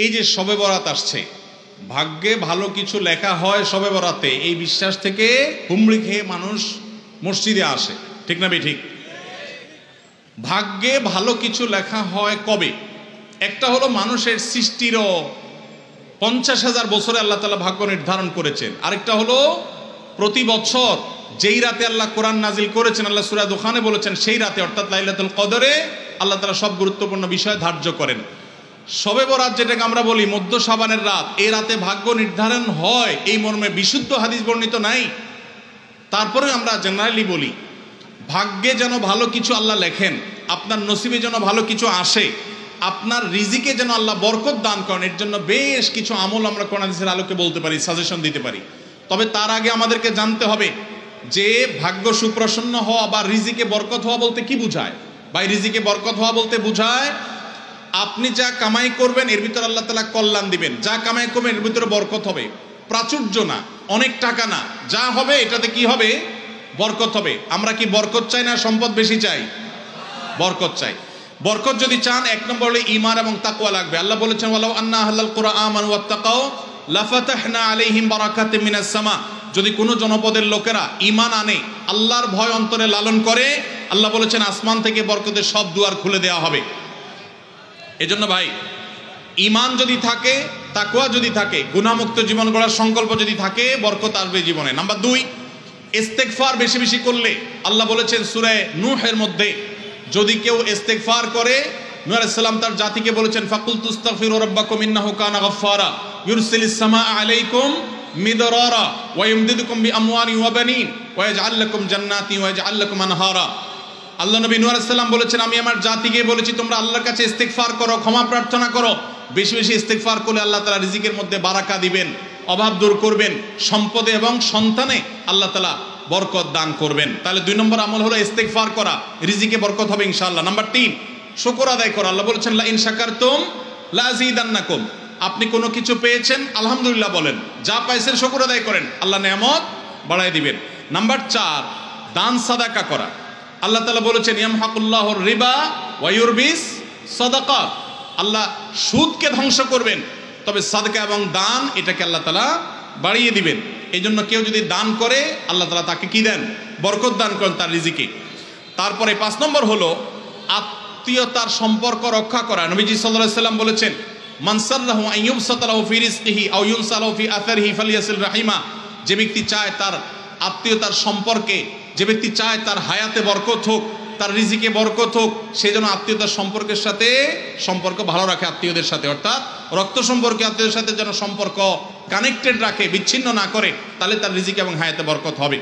এই যে শবে বরাত আসছে, ভাগ্যে ভালো কিছু লেখা হয় শবে বরাতে, এই বিশ্বাস থেকে হুমড়ি খেয়ে মানুষ মসজিদে আসে, ঠিক না ঠিক? ভাগ্যে ভালো কিছু লেখা হয় কবে? একটা হলো মানুষের সৃষ্টিরও 50,000 বছরে আল্লাহ তাআলা ভাগ্য নির্ধারণ করেছেন। আরেকটা হলো প্রতি বছর যেই রাতে আল্লাহ কোরআন নাজিল করেছেন, আল্লাহ সূরা দুখানে বলেছেন, সেই রাতে অর্থাৎ লাইলাতুল কদরে আল্লাহ তাআলা সব গুরুত্বপূর্ণ বিষয় ধার্য করেন। শবে বরাত যেটাকে আমরা বলি মধ্য শাবানের রাত, এই রাতে ভাগ্য নির্ধারণ হয় এই মর্মে বিশুদ্ধ হাদিস বর্ণিত নাই। তারপরে আমরা জেনারেলি বলি ভাগ্যে যেন ভালো কিছু আল্লাহ লেখেন, আপনার নসিবে যেন ভালো কিছু আসে, আপনার রিজিকে যেন আল্লাহ বরকত দান করেন, এর জন্য বেশ কিছু আমল আমরা কোরআন হাদিসের আলোকে বলতে পারি, সাজেশন দিতে পারি। তবে তার আগে আমাদেরকে জানতে হবে যে ভাগ্য সুপ্রসন্ন হওয়া বা রিজিকে বরকত হওয়া বলতে কি বুঝায়। বা রিজিকে বরকত হওয়া বলতে বুঝায় আপনি যা কামাই করবেন এর ভিতরে আল্লাহ তাআলা কল্যাণ দিবেন, যা কামাই করবেন এর ভিতরে বরকত হবে, প্রাচুর্য না, অনেক টাকা না, যা হবে এটাতে কি হবে? বরকত হবে। আমরা কি বরকত চাই না সম্পদ বেশি চাই? বরকত চাই। বরকত যদি চান, এক নম্বর হলো ঈমান এবং তাকওয়া লাগবে। আল্লাহ বলেছেন ওয়ালাউ আন্না আহলাল কুরআন আমানু ওয়াত্তাকাউ লাফাতাহনা আলাইহিম বারাকাতিম মিনাস সামা। যদি কোনো জনপদের লোকেরা ঈমান আনে, আল্লাহর ভয় অন্তরে লালন করে, আল্লাহ বলেছেন আসমান থেকে বরকতের সব দুয়ার খুলে দেওয়া হবে। এজন্য ভাই, ঈমান যদি থাকে, তাকওয়া যদি থাকে, গুনাহমুক্ত জীবন গড়ার সংকল্প যদি থাকে, বরকত আসবে জীবনে। নাম্বার 2, ইস্তেগফার বেশি বেশি করলে, আল্লাহ বলেছেন সূরা নূহের মধ্যে, যদি কেউ ইস্তেগফার করে, নূহ আলাইহিস সালাম তার জাতিকে বলেছেন ফাকুলতু আস্তাগফিরু রাব্বাকুম ইন্নাহু কানা গাফফারা ইউরসিলিস সামাআ আলাইকুম মিদরারা ওয়া ইমদিদুকুম বিআমওয়ালিন ওয়া বানিন ওয়া ইয়াজআল লাকুম জান্নাতিন ওয়া ইয়াজআল লাকুম আনহারা। আল্লাহ নবী নূহ আলাইহিস সালাম বলেছেন, আমি আমার জাতিকে বলেছি তোমরা আল্লাহর কাছে ইস্তেগফার করো, ক্ষমা প্রার্থনা করো। বেশি বেশি ইস্তেগফার করলে আল্লাহ তাআলা রিজিকের মধ্যে বারাকা দিবেন, অভাব দূর করবেন, সম্পদে এবং সন্তানে আল্লাহ তাআলা বরকত দান করবেন। তাহলে 2 নম্বর আমল হলো ইস্তেগফার করা, রিজিকে বরকত হবে ইনশাআল্লাহ। নাম্বার 3, শুকর আদায় করা। আল্লাহ বলেছেন লা ইন শাকারতুম লা আযীদান্নাকুম। আপনি কোনো কিছু পেয়েছেন, আলহামদুলিল্লাহ বলেন, যা পাইছেন শুকর আদায় করেন, আল্লাহ নেয়ামত বাড়ায় দিবেন। নাম্বার 4, দান সাদাকা করা। আল্লাহ তাআলা বলেছেন ইয়ামহাকুল্লাহুর রিবা ওয়া ইউরবিস সাদাকা। আল্লাহ সুদকে ধ্বংস করবেন, তবে সাদকা এবং দান এটাকে আল্লাহ তাআলা বাড়িয়ে দিবেন। এই জন্য কেউ যদি দান করে আল্লাহ তাআলা তাকে কি দেন? বরকত দান করেন তার রিজিকে। তারপরে 5 নম্বর হলো আত্মীয়তার সম্পর্ক রক্ষা করা। নবীজি সাল্লাল্লাহু আলাইহি সাল্লাম বলেছেন মান সাল্লাহু আন ইউবসাতা লাহু ফি রিজকিহি আও ইউনসালাহু ফি আসারিহি ফালিয়াসিল রাহিমা। যে ব্যক্তি চায় তার আত্মীয়তার সম্পর্কে, যে ব্যক্তি চায় তার হায়াতে বরকত হোক, তার রিজিকে বরকত হোক, সেই জন্য আত্মীয়তার সম্পর্কের সাথে সম্পর্ক ভালো রাখে, আত্মীয়দের সাথে, অর্থাৎ রক্ত সম্পর্কে আত্মীয়দের সাথে যেন সম্পর্ক কানেক্টেড রাখে, বিচ্ছিন্ন না করে, তাহলে তার রিজিক এবং হায়াতে বরকত হবে।